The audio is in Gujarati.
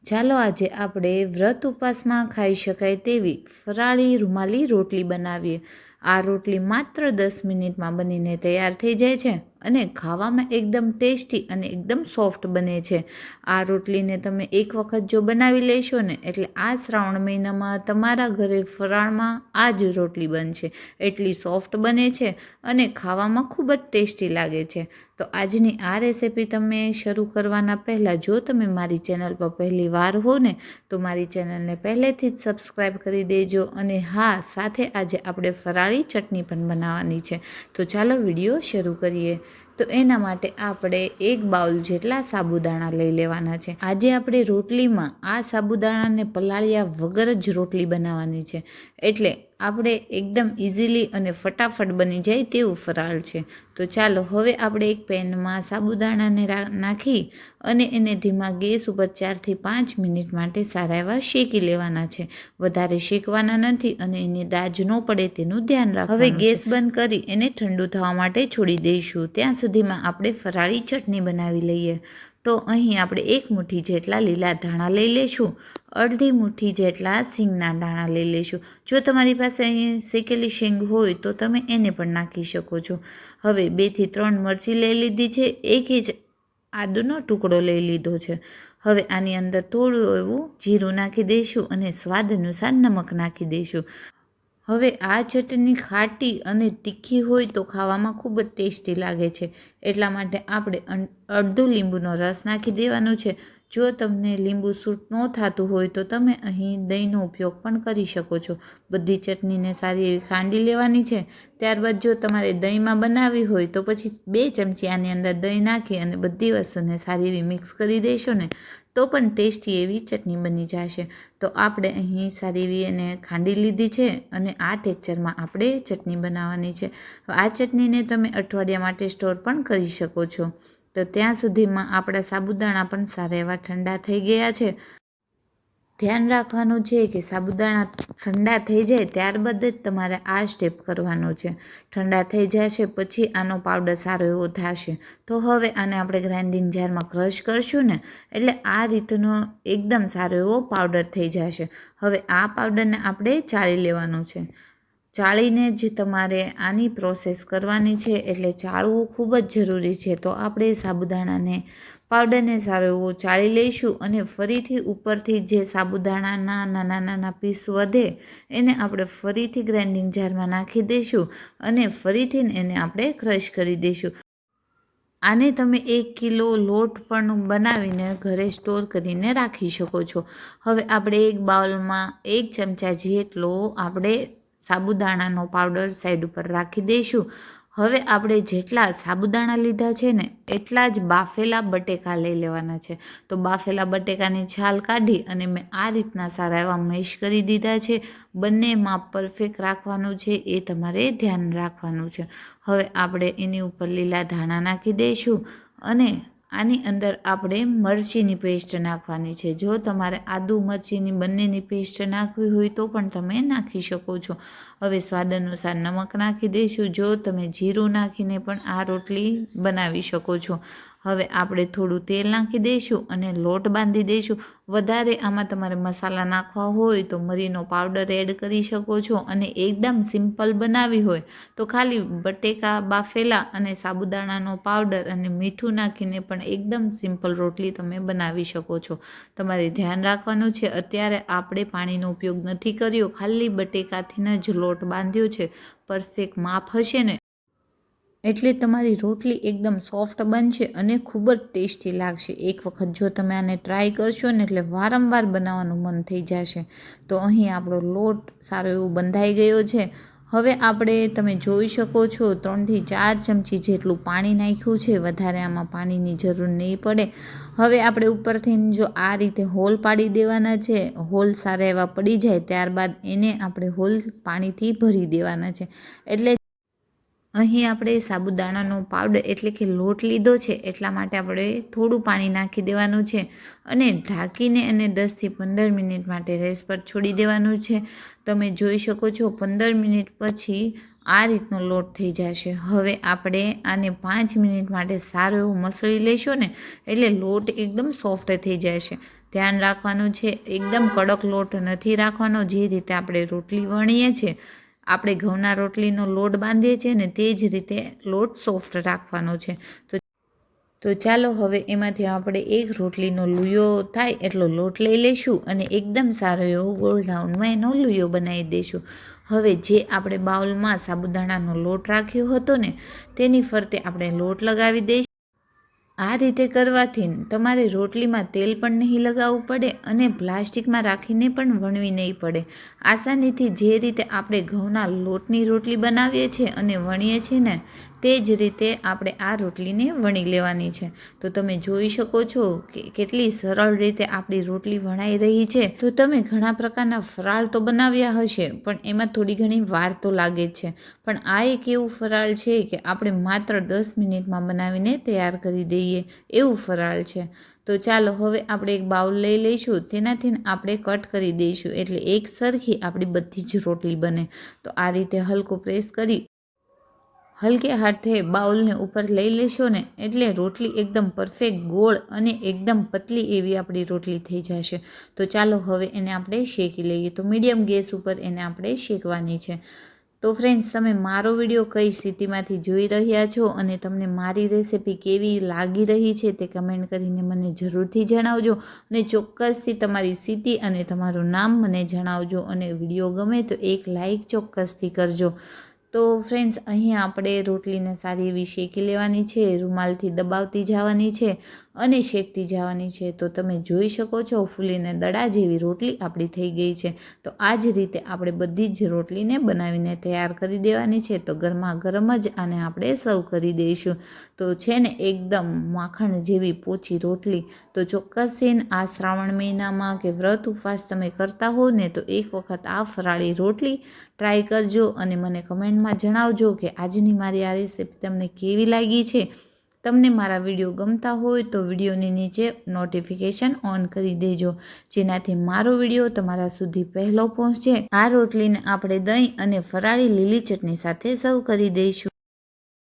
ચાલો આજે આપણે વ્રત ઉપવાસમાં ખાઈ શકાય તેવી ફરાળી રૂમાલી રોટલી બનાવીએ। આ રોટલી માત્ર 10 મિનિટમાં બનીને તૈયાર થઈ જાય છે અને ખાવામાં એકદમ ટેસ્ટી અને એકદમ સોફ્ટ બને છે। આ રોટલીને તમે એક વખત જો બનાવી લેશો ને એટલે આ શ્રાવણ મહિનામાં તમારા ઘરે ફરાળમાં આ જ રોટલી બનશે। એટલી સોફ્ટ બને છે અને ખાવામાં ખૂબ જ ટેસ્ટી લાગે છે। તો આજની આ રેસિપી તમે શરૂ કરવાના પહેલાં જો તમે મારી ચેનલ પર પહેલી વાર હો ને તો મારી ચેનલને પહેલેથી જ સબસ્ક્રાઈબ કરી દેજો અને હા સાથે આજે આપણે ફરાળી ચટણી પણ બનાવવાની છે। તો ચાલો વિડીયો શરૂ કરીએ। તો એના માટે આપણે 1 બાઉલ જેટલા સાબુદાણા લઈ લેવાના છે। આજે આપણે રોટલીમાં આ સાબુદાણાને પલાળ્યા વગર જ રોટલી બનાવવાની છે એટલે આપણે એકદમ ઇઝીલી અને ફટાફટ બની જાય તેવું ફરાળ છે। તો ચાલો હવે આપણે એક પેનમાં સાબુદાણાને નાખી અને એને ધીમા ગેસ ઉપર 4 થી 5 મિનિટ માટે સારા એવા શેકી લેવાના છે। વધારે શેકવાના નથી અને એની દાજ ન પડે તેનું ધ્યાન રાખવાનું। હવે ગેસ બંધ કરી એને ઠંડુ થવા માટે છોડી દઈશું। ત્યાં સુધીમાં આપણે ફરાળી ચટણી બનાવી લઈએ। તો અહીં આપણે 1 મુઠ્ઠી જેટલા લીલા ધાણા લઈ લઈશું, અડધી મુઠ્ઠી જેટલા સિંગના દાણા લઈ લઈશું। જો તમારી પાસે અહીં શેકેલી શીંગ હોય તો તમે એને પણ નાખી શકો છો। હવે 2 થી 3 મરચી લઈ લીધી છે, 1 ઇંચ આદુનો ટુકડો લઈ લીધો છે। હવે આની અંદર થોડું એવું જીરું નાખી દઈશું અને સ્વાદ અનુસાર નમક નાખી દઈશું। હવે આ ચટણી ખાટી અને તીખી હોય તો ખાવામાં ખૂબ જ ટેસ્ટી લાગે છે એટલા માટે આપણે અડધું લીંબુનો રસ નાખી દેવાનો છે। જો તમને લીંબુ સૂટ ન થતું હોય તો તમે અહીં દહીંનો ઉપયોગ પણ કરી શકો છો। બધી ચટણીને સારી એવી ખાંડી લેવાની છે। ત્યારબાદ જો તમારે દહીંમાં બનાવવી હોય તો પછી 2 ચમચી આની અંદર દહીં નાખી અને બધી વસ્તુને સારી એવી મિક્સ કરી દેશો ને તો પણ ટેસ્ટી એવી ચટણી બની જશે। તો આપણે અહીં સારી એવી એને ખાંડી લીધી છે અને આ ટેક્ચરમાં આપણે ચટણી બનાવવાની છે। આ ચટણીને તમે અઠવાડિયા માટે સ્ટોર પણ કરી શકો છો। તો ત્યાં સુધીમાં આપણા સાબુદાણા પણ સારા એવા ઠંડા થઈ ગયા છે। ધ્યાન રાખવાનું છે કે સાબુદાણા ઠંડા થઈ જાય ત્યારબાદ જ તમારે આ સ્ટેપ કરવાનો છે। ઠંડા થઈ જશે પછી આનો પાવડર સારો એવો થશે। તો હવે આને આપણે ગ્રાઇન્ડિંગ જારમાં ક્રશ કરશું ને એટલે આ રીતનો એકદમ સારો એવો પાવડર થઈ જશે। હવે આ પાવડરને આપણે ચાળી લેવાનો છે। ચાળીને જ તમારે આની પ્રોસેસ કરવાની છે એટલે ચાળવું ખૂબ જ જરૂરી છે। તો આપણે સાબુદાણાને પાવડરને સારો એવો ચાળી લઈશું અને ફરીથી ઉપરથી જે સાબુદાણાના નાના નાના પીસ વધે એને આપણે ફરીથી ગ્રાઇન્ડિંગ જારમાં નાખી દઈશું અને ફરીથી એને આપણે ક્રશ કરી દઈશું। આને તમે 1 કિલો લોટ પણ બનાવીને ઘરે સ્ટોર કરીને રાખી શકો છો। હવે આપણે એક બાઉલમાં 1 ચમચા જેટલો આપણે સાબુદાણાનો પાવડર સાઈડ ઉપર રાખી દઈશું। હવે આપણે જેટલા સાબુદાણા લીધા છે ને એટલા જ બાફેલા બટેકા લઈ લેવાના છે। તો બાફેલા બટેકાની છાલ કાઢી અને મેં આ રીતના સારા એવા મેશ કરી દીધા છે। બંને માપ પરફેક્ટ રાખવાનું છે એ તમારે ધ્યાન રાખવાનું છે। હવે આપણે એની ઉપર લીલા ધાણા નાખી દઈશું અને આની અંદર આપણે મરચીની પેસ્ટ નાખવાની છે। જો તમારે આદુ મરચીની બંનેની પેસ્ટ નાખવી હોય તો પણ તમે નાખી શકો છો। હવે સ્વાદ અનુસાર નમક નાખી દઈશું। જો તમે જીરું નાખીને પણ આ રોટલી બનાવી શકો છો। હવે આપણે થોડું તેલ નાખી દઈશું અને લોટ બાંધી દઈશું। વધારે આમાં તમારે મસાલા નાખવા હોય તો મરીનો પાવડર એડ કરી શકો છો અને એકદમ સિમ્પલ બનાવી હોય તો ખાલી બટેકા બાફેલા અને સાબુદાણાનો પાવડર અને મીઠું નાખીને પણ એકદમ સિમ્પલ રોટલી તમે બનાવી શકો છો। તમારે ધ્યાન રાખવાનું છે અત્યારે આપણે પાણીનો ઉપયોગ નથી કર્યો, ખાલી બટેકાથી જ લોટ બાંધ્યો છે। પરફેક્ટ માપ હશે ને એટલે તમારી રોટલી એકદમ સોફ્ટ બનશે અને ખૂબ જ ટેસ્ટી લાગશે। એક વખત જો તમે આને ટ્રાય કરશો ને એટલે વારંવાર બનાવવાનું મન થઈ જશે। તો અહીં આપણો લોટ સારો એવો બંધાઈ ગયો છે। હવે આપણે તમે જોઈ શકો છો 3 થી 4 ચમચી જેટલું પાણી નાખ્યું છે। વધારે આમાં પાણીની જરૂર નહીં પડે। હવે આપણે ઉપરથી જો આ રીતે હોલ પાડી દેવાના છે। હોલ સારા એવા પડી જાય ત્યારબાદ એને આપણે હોલ પાણીથી ભરી દેવાના છે। એટલે અહીં આપણે સાબુદાણાનો પાવડર એટલે કે લોટ લીધો છે એટલા માટે આપણે થોડું પાણી નાખી દેવાનું છે અને ઢાંકીને એને 10 થી 15 મિનિટ માટે રેસ્ટ પર છોડી દેવાનું છે। તમે જોઈ શકો છો 15 મિનિટ પછી આ રીતનો લોટ થઈ જશે. હવે આપણે આને 5 મિનિટ માટે સારો એવો મસળી લઈશું ને એટલે લોટ એકદમ સોફ્ટ થઈ જશે. ધ્યાન રાખવાનું છે, એકદમ કડક લોટ નથી રાખવાનો. જે રીતે આપણે રોટલી વણીએ છીએ, આપણે ઘઉંના રોટલીનો લોટ બાંધીએ છીએ ને તે જ રીતે લોટ સોફ્ટ રાખવાનો છે. તો ચાલો હવે એમાંથી આપણે એક રોટલીનો લુયો થાય એટલો લોટ લઈ લઈશું અને એકદમ સારો એવો ગોળ રાઉન્ડમાં એનો લુયો બનાવી દઈશું. હવે જે આપણે બાઉલમાં સાબુદાણાનો લોટ રાખ્યો હતો ને તેની ફરતે આપણે લોટ લગાવી દઈશું. આ રીતે કરવાથી તમારે રોટલીમાં તેલ પણ નહીં લગાવવું પડે અને પ્લાસ્ટિકમાં રાખીને પણ વણવી નહીં પડે. આસાનીથી જે રીતે આપણે ઘઉંના લોટની રોટલી બનાવીએ છીએ અને વણીએ છીએ ને તે જ રીતે આપણે આ રોટલીને વણી લેવાની છે. તો તમે જોઈ શકો છો કે કેટલી સરળ રીતે આપણી રોટલી વણાઈ રહી છે. તો તમે ઘણા પ્રકારના ફરાળ તો બનાવ્યા હશે પણ એમાં થોડી ઘણી વાર તો લાગે જ છે. પણ આ એક એવું ફરાળ છે કે આપણે માત્ર 10 મિનિટમાં બનાવીને તૈયાર કરી દઈએ એવું ફરાળ છે. તો ચાલો હવે આપણે એક બાઉલ લઈ લઈશું, તેનાથી આપણે કટ કરી દઈશું એટલે એક સરખી આપણી બધી જ રોટલી બને. તો આ રીતે હલકો પ્રેસ કરી હલકે હાથે બાઉલને ઉપર લઈ લેશો ને એટલે રોટલી એકદમ પરફેક્ટ ગોળ અને એકદમ પતલી એવી આપણી રોટલી થઈ જશે. તો ચાલો હવે એને આપણે શેકી લઈએ. તો મીડિયમ ગેસ ઉપર એને આપણે શેકવાની છે. તો ફ્રેન્ડ્સ, તમે મારો વિડીયો કઈ સિટીમાંથી જોઈ રહ્યા છો અને તમને મારી રેસિપી કેવી લાગી રહી છે તે કમેન્ટ કરીને મને જરૂરથી જણાવજો અને ચોક્કસથી તમારી સિટી અને તમારું નામ મને જણાવજો અને વિડીયો ગમે તો એક લાઈક ચોક્કસથી કરજો. તો ફ્રેન્ડ્સ, અહીંયા આપણે રોટલીને સારી એવી શેકી લેવાની છે, રૂમાલથી દબાવતી જવાની છે અને શેકતી જવાની છે. તો તમે જોઈ શકો છો ફૂલીને દડા જેવી રોટલી આપણી થઈ ગઈ છે. તો આ જ રીતે આપણે બધી જ રોટલીને બનાવીને તૈયાર કરી દેવાની છે. તો ગરમા ગરમ જ આને આપણે સર્વ કરી દઈશું. તો છે ને એકદમ માખણ જેવી પોચી રોટલી. તો ચોક્કસથી આ શ્રાવણ મહિનામાં કે વ્રત ઉપવાસ તમે કરતા હો ને તો એક વખત આ ફરાળી રોટલી ટ્રાય કરજો અને મને કમેન્ટમાં જણાવજો કે આજની મારી આ રેસીપી તમને કેવી લાગી છે. તમને મારા વિડીયો ગમતા હોય તો વિડીયોની નીચે નોટિફિકેશન ઓન કરી દેજો, જેનાથી મારો વિડીયો તમારા સુધી પહેલો પહોંચે. આ રોટલીને આપણે દહીં અને ફરાળી લીલી ચટણી સાથે સર્વ કરી દઈશું.